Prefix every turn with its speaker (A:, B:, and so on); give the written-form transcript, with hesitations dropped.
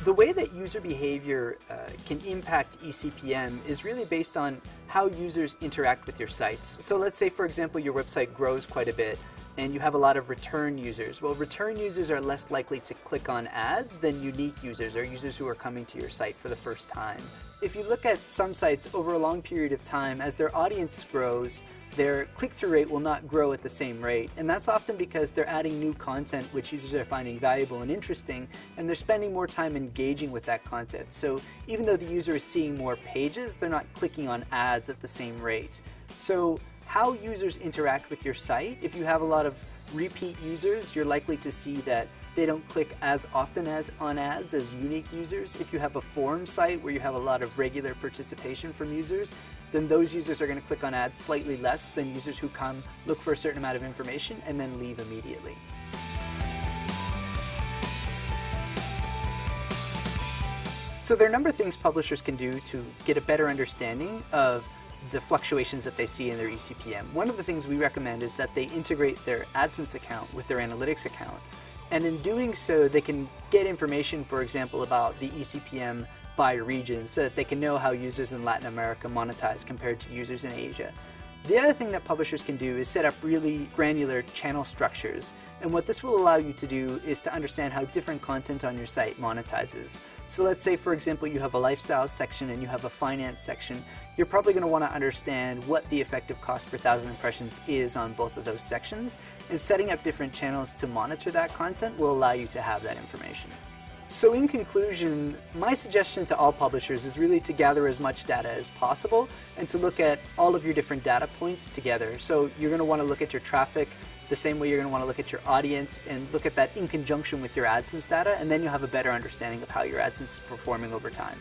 A: The way that user behavior can impact eCPM is really based on how users interact with your sites. So let's say, for example, your website grows quite a bit and you have a lot of return users. Well, return users are less likely to click on ads than unique users, or users who are coming to your site for the first time. If you look at some sites over a long period of time, as their audience grows, their click-through rate will not grow at the same rate. And that's often because they're adding new content which users are finding valuable and interesting, and they're spending more time engaging with that content. So even though the user is seeing more pages, they're not clicking on ads at the same rate. So how users interact with your site, if you have a lot of repeat users, you're likely to see that they don't click as often as on ads as unique users. If you have a forum site where you have a lot of regular participation from users, then those users are going to click on ads slightly less than users who come, look for a certain amount of information, and then leave immediately. So there are a number of things publishers can do to get a better understanding of the fluctuations that they see in their eCPM. One of the things we recommend is that they integrate their AdSense account with their analytics account. And in doing so, they can get information, for example, about the eCPM by region so that they can know how users in Latin America monetize compared to users in Asia. The other thing that publishers can do is set up really granular channel structures. And what this will allow you to do is to understand how different content on your site monetizes. So let's say, for example, you have a lifestyle section and you have a finance section. You're probably going to want to understand what the effective cost per 1,000 impressions is on both of those sections. And setting up different channels to monitor that content will allow you to have that information. So in conclusion, my suggestion to all publishers is really to gather as much data as possible and to look at all of your different data points together. So you're going to want to look at your traffic the same way you're going to want to look at your audience, and look at that in conjunction with your AdSense data, and then you'll have a better understanding of how your AdSense is performing over time.